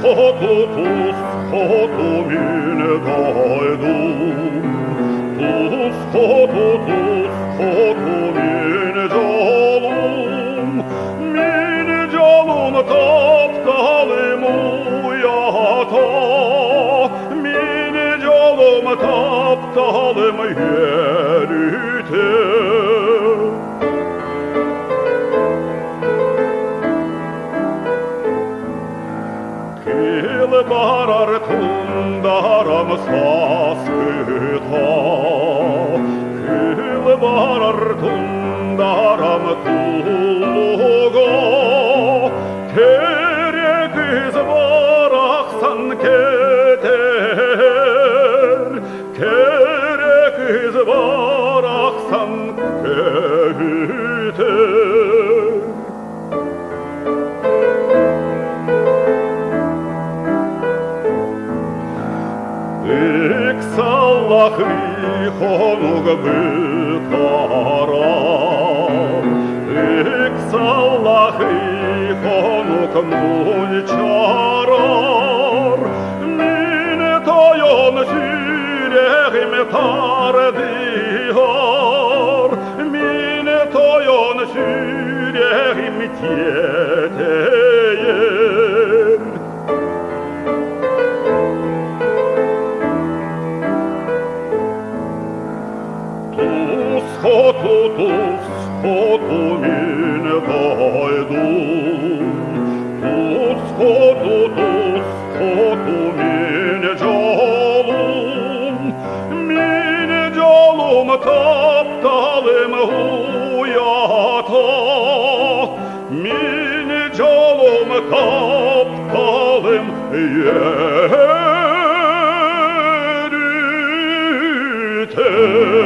Skotu mine gajdum, skotu mine jalum, taptalım uyata, mine jalum taptalım yerüte. Barar tundaram saskıta, kıl barar tundaram tulluga, tere kız baraksan keter, tere kız baraksan keter. Salahri honug bıkara, salahri honug mulçarar, mine toyon sürehim tardihar, mine toyon sürehim tieteyer. Skotu mine gajdum, skotu mine jalum taptalım uyata, mine jalum taptalım yerüte.